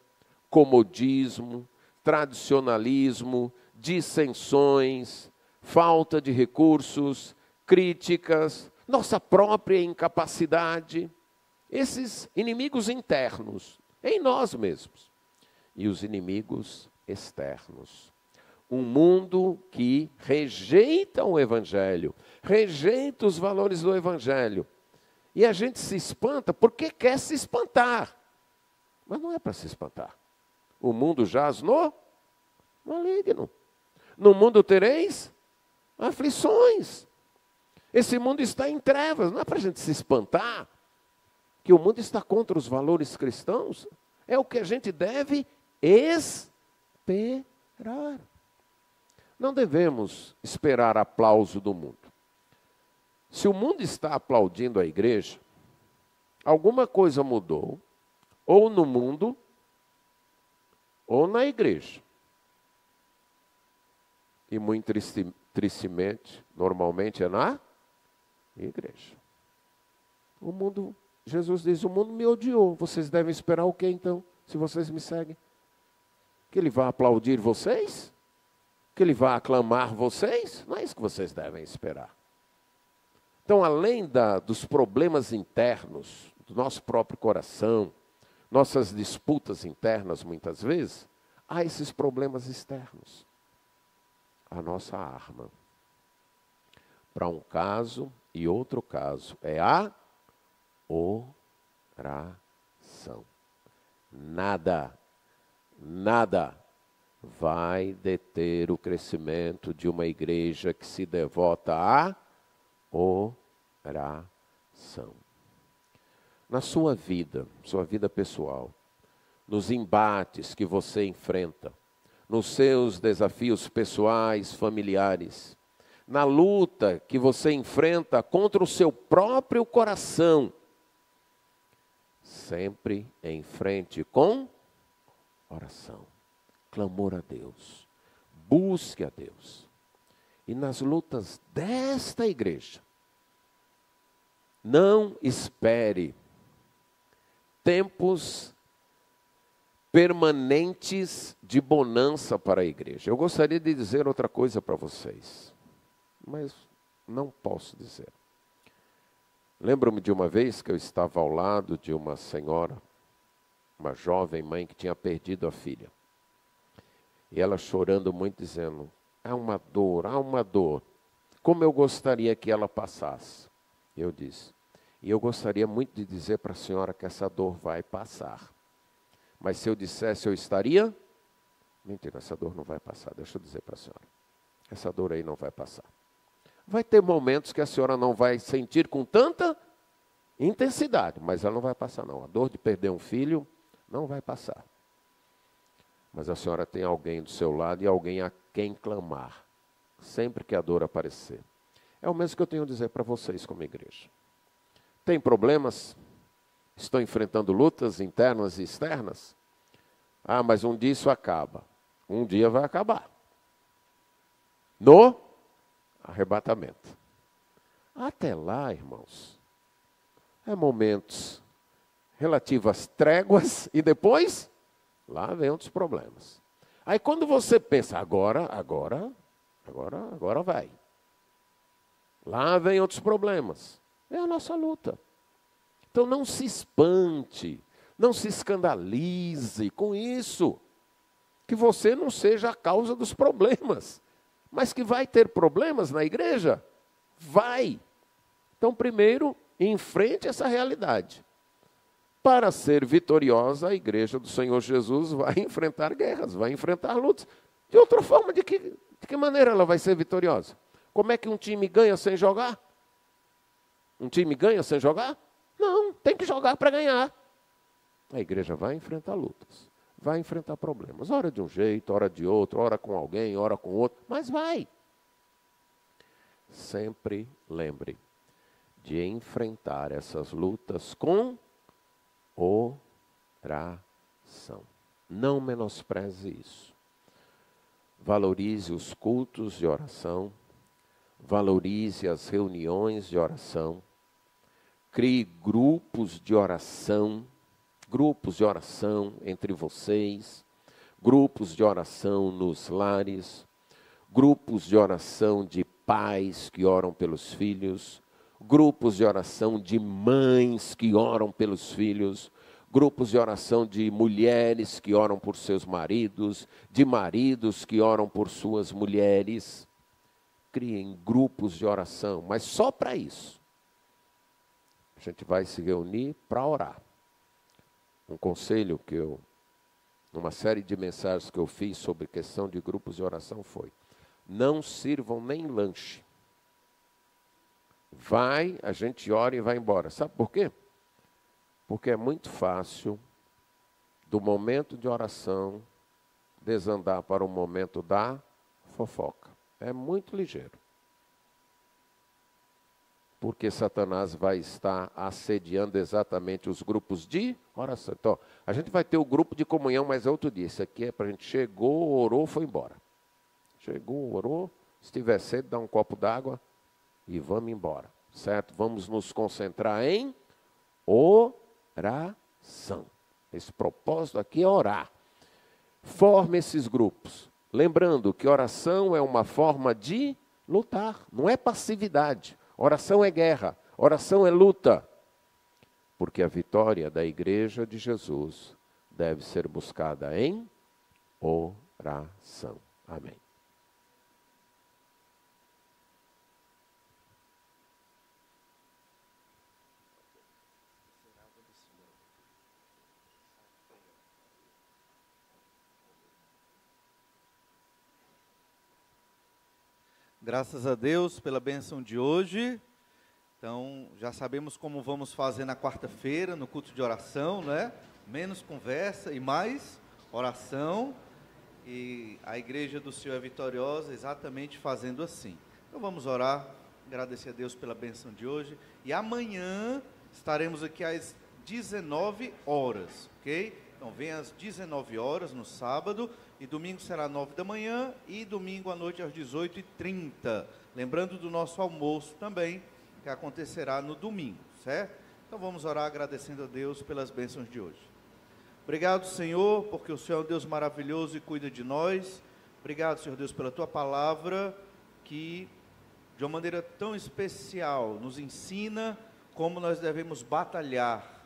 comodismo, tradicionalismo, dissensões, falta de recursos, críticas, nossa própria incapacidade, esses inimigos internos em nós mesmos e os inimigos externos. Um mundo que rejeita o Evangelho, rejeita os valores do Evangelho. E a gente se espanta porque quer se espantar. Mas não é para se espantar. O mundo jaz no maligno. No mundo tereis aflições. Esse mundo está em trevas. Não é para a gente se espantar que o mundo está contra os valores cristãos. É o que a gente deve esperar. Não devemos esperar aplauso do mundo. Se o mundo está aplaudindo a igreja, alguma coisa mudou, ou no mundo, ou na igreja. E muito tristemente, normalmente é na igreja. O mundo, Jesus diz, o mundo me odiou. Vocês devem esperar o quê então, se vocês me seguem? Que ele vá aplaudir vocês? Que ele vá aclamar vocês? Não é isso que vocês devem esperar. Então, além dos problemas internos, do nosso próprio coração, nossas disputas internas muitas vezes, há esses problemas externos. A nossa arma para um caso e outro caso é a oração. Nada vai deter o crescimento de uma igreja que se devota à oração. Na sua vida pessoal, nos embates que você enfrenta, nos seus desafios pessoais, familiares, na luta que você enfrenta contra o seu próprio coração, sempre em frente com oração, clamor a Deus, busque a Deus. E nas lutas desta igreja, não espere tempos permanentes de bonança para a igreja. Eu gostaria de dizer outra coisa para vocês, mas não posso dizer. Lembro-me de uma vez que eu estava ao lado de uma senhora, uma jovem mãe que tinha perdido a filha. E ela chorando muito, dizendo, há uma dor, como eu gostaria que ela passasse. Eu disse, e eu gostaria muito de dizer para a senhora que essa dor vai passar. Mas se eu dissesse, eu estaria... Mentira, essa dor não vai passar, deixa eu dizer para a senhora. Essa dor aí não vai passar. Vai ter momentos que a senhora não vai sentir com tanta intensidade, mas ela não vai passar não. A dor de perder um filho não vai passar. Mas a senhora tem alguém do seu lado e alguém a quem clamar, sempre que a dor aparecer. É o mesmo que eu tenho a dizer para vocês como igreja. Tem problemas? Estão enfrentando lutas internas e externas? Ah, mas um dia isso acaba. Um dia vai acabar. No arrebatamento. Até lá, irmãos, é momentos relativos às tréguas e depois, lá vem outros problemas. Aí quando você pensa, agora vai. Lá vem outros problemas. É a nossa luta. Então não se espante, não se escandalize com isso. Que você não seja a causa dos problemas. Mas que vai ter problemas na igreja? Vai. Então, primeiro, enfrente essa realidade. Para ser vitoriosa, a igreja do Senhor Jesus vai enfrentar guerras, vai enfrentar lutas. De outra forma, de que maneira ela vai ser vitoriosa? Como é que um time ganha sem jogar? Um time ganha sem jogar? Não, tem que jogar para ganhar. A igreja vai enfrentar lutas, vai enfrentar problemas. Ora de um jeito, ora de outro, ora com alguém, ora com outro, mas vai. Sempre lembre de enfrentar essas lutas com oração. Não menospreze isso. Valorize os cultos de oração, valorize as reuniões de oração, crie grupos de oração entre vocês, grupos de oração nos lares, grupos de oração de pais que oram pelos filhos, grupos de oração de mães que oram pelos filhos, grupos de oração de mulheres que oram por seus maridos, de maridos que oram por suas mulheres. Criem grupos de oração, mas só para isso. A gente vai se reunir para orar. Um conselho que numa série de mensagens que eu fiz sobre questão de grupos de oração foi: não sirvam nem lanche. A gente ora e vai embora. Sabe por quê? Porque é muito fácil, do momento de oração, desandar para o momento da fofoca. É muito ligeiro. Porque Satanás vai estar assediando exatamente os grupos de oração. Então, a gente vai ter o grupo de comunhão, mas é outro dia. Isso aqui é para a gente chegou, orou, foi embora. Chegou, orou, se tiver sede, dá um copo d'água e vamos embora. Certo? Vamos nos concentrar em oração. Esse propósito aqui é orar. Forme esses grupos. Lembrando que oração é uma forma de lutar, não é passividade. Oração é guerra, oração é luta. Porque a vitória da igreja de Jesus deve ser buscada em oração. Amém. Graças a Deus pela bênção de hoje. Então, já sabemos como vamos fazer na quarta-feira, no culto de oração, né? Menos conversa e mais oração. E a igreja do Senhor é vitoriosa exatamente fazendo assim. Então, vamos orar, agradecer a Deus pela bênção de hoje. E amanhã estaremos aqui às 19 horas, ok? Então, vem às 19 horas no sábado. E domingo será 9 da manhã e domingo à noite às 18h30. Lembrando do nosso almoço também, que acontecerá no domingo, certo? Então vamos orar agradecendo a Deus pelas bênçãos de hoje. Obrigado, Senhor, porque o Senhor é um Deus maravilhoso e cuida de nós. Obrigado, Senhor Deus, pela Tua palavra, que de uma maneira tão especial nos ensina como nós devemos batalhar,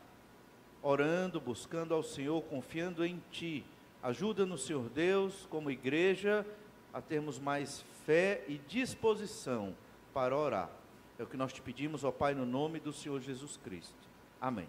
orando, buscando ao Senhor, confiando em Ti. Ajuda-nos, Senhor Deus, como igreja, a termos mais fé e disposição para orar. É o que nós te pedimos, ó Pai, no nome do Senhor Jesus Cristo. Amém.